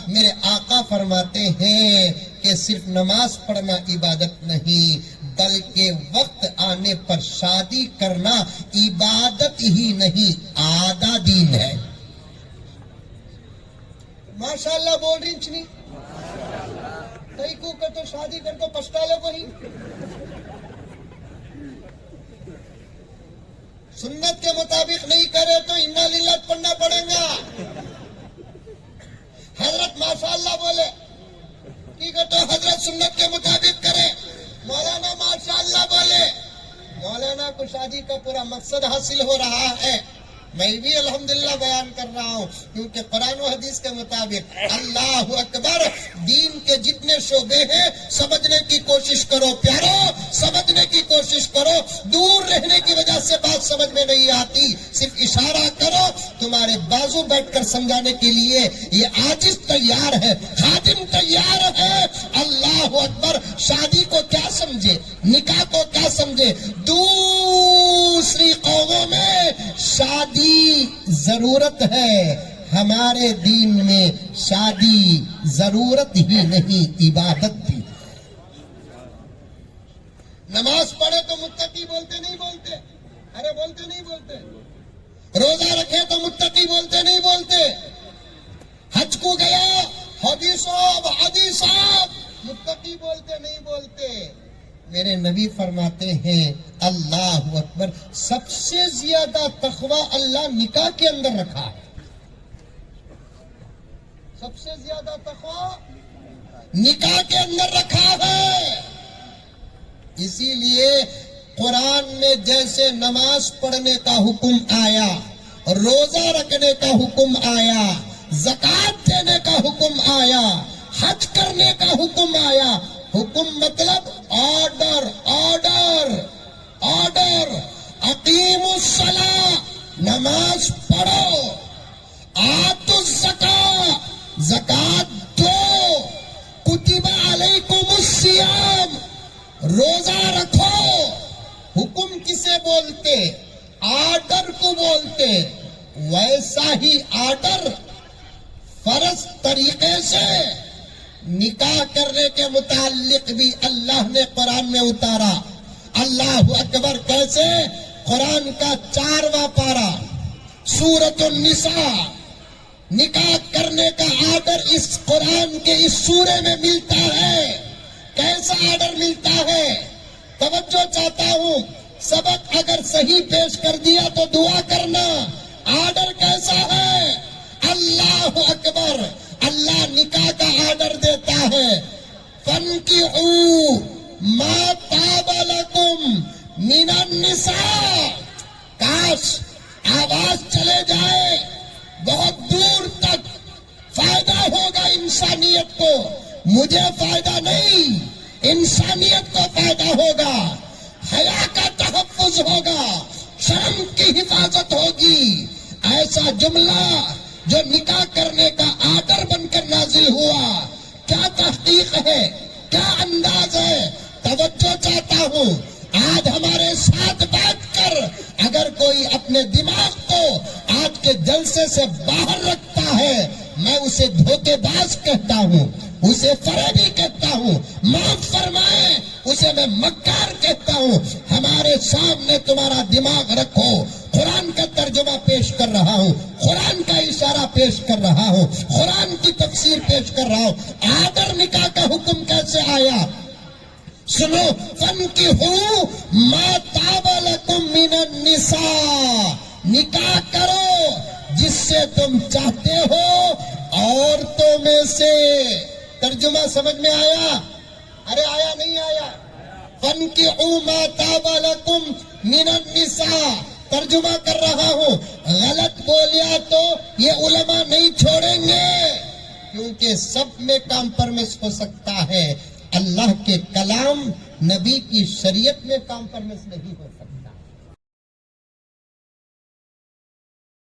میرے آقا فرماتے ہیں کہ صرف نماز پڑھنا عبادت نہیں بلکہ وقت آنے پر شادی کرنا عبادت ہی نہیں آدھا دین ہے. ماشاءاللہ بول رہی چنی کئی کو کر تو شادی کر تو پچھتا لے وہی. سنت کے مطابق نہیں کرے تو انا للہ پڑھنا پڑے گا. حضرت ماشاءاللہ بولے ٹھیک ہے تو حضرت سنت کے مطابق کرے. مولانا ماشاءاللہ بولے مولانا کو شادی کا پورا مقصد حاصل ہو رہا ہے. میں بھی الحمدللہ بیان کر رہا ہوں کیونکہ قرآن و حدیث کے مطابق اللہ اکبر دین کے جتنے شعبے ہیں سمجھنے کی کوشش کرو پیارو, سمجھنے کی کوشش کرو. دور رہنے کی وجہ سے بات سمجھ میں نہیں آتی, صرف اشارہ کرو. تمہارے بازو بیٹھ کر سمجھانے کے لیے یہ عاجز تیار ہے, خادم تیار ہے. اللہ اکبر. شادی کو کیا سمجھے, نکاح کو کیا سمجھے. دوسری قوموں میں شادی ضرورت ہے, ہمارے دین میں شادی ضرورت ہی نہیں عبادت بھی. نماز پڑھے تو متقی بولتے نہیں بولتے, ارے بولتے نہیں بولتے. روزہ رکھے تو متقی بولتے نہیں بولتے. حج کو گیا حاجی صاحب متقی بولتے نہیں بولتے. میرے نبی فرماتے ہیں اللہ اکبر سب سے زیادہ تقوی اللہ نکاح کے اندر رکھا ہے. سب سے زیادہ تقوی نکاح کے اندر رکھا ہے. اسی لیے قرآن میں جیسے نماز پڑھنے کا حکم آیا, روزہ رکھنے کا حکم آیا, زکوٰۃ دینے کا حکم آیا, حج کرنے کا حکم آیا. حکم مطلب آرڈر آرڈر آرڈر. اقیموا الصلاۃ نماز پڑھو, آتوا الزکاۃ زکوٰۃ دو, کتب علیکم الصیام روزہ رکھو. حکم کسے بولتے, آرڈر کو بولتے. ویسا ہی آرڈر فرض طریقے سے نکاح کرنے کے متعلق بھی اللہ نے قرآن میں اتارا. اللہ اکبر. کیسے؟ قرآن کا 4واں پارہ سورۃ النساء. نکاح کرنے کا آرڈر اس قرآن کے اس سورے میں ملتا ہے. کیسا آرڈر ملتا ہے؟ توجہ چاہتا ہوں, سبق اگر صحیح پیش کر دیا تو دعا کرنا. آرڈر کیسا ہے؟ اللہ اکبر. اللہ نکاح کا آرڈر دیتا ہے فَانْكِحُوا مَا طَابَ لَكُمْ مِنَ النِّسَاءِ. کاش آواز چلے جائے بہت دور تک, فائدہ ہوگا انسانیت کو. مجھے فائدہ نہیں, انسانیت کو فائدہ ہوگا. حیا کا تحفظ ہوگا, شرم کی حفاظت ہوگی. ایسا جملہ جو نکاح کرنے کا آرڈر بن کر نازل ہوا, کیا تحقیق ہے, کیا انداز ہے. توجہ چاہتا ہوں. آج ہمارے ساتھ بیٹھ کر اگر کوئی اپنے دماغ کو آج کے جلسے سے باہر رکھتا ہے, میں اسے دھوکے باز کہتا ہوں, اسے فریبی کہتا ہوں. معاف فرمائیں, اسے میں مکار کہتا ہوں. ہمارے سامنے تمہارا دماغ رکھو. قرآن کا ترجمہ پیش کر رہا ہوں, قرآن کا اشارہ پیش کر رہا ہوں, قرآن کی تفسیر پیش کر رہا ہوں. آدر نکاح کا حکم کیسے آیا سنو. فَانْكِحُوا مَا طَابَ لَكُم مِّنَ النِّسَاءِ. نکاح کرو جس سے تم چاہتے ہو عورتوں میں سے. ترجمہ سمجھ میں آیا؟ ارے آیا نہیں آیا؟ فَانْكِحُوا مَا طَابَ لَكُم مِّنَ النِّسَاءِ. ترجمہ کر رہا ہوں, غلط بولیا تو یہ علماء نہیں چھوڑیں گے, کیونکہ سب میں کمپرمائز ہو سکتا ہے. اللہ کے کلام نبی کی شریعت میں کمپرمائز نہیں ہو سکتا.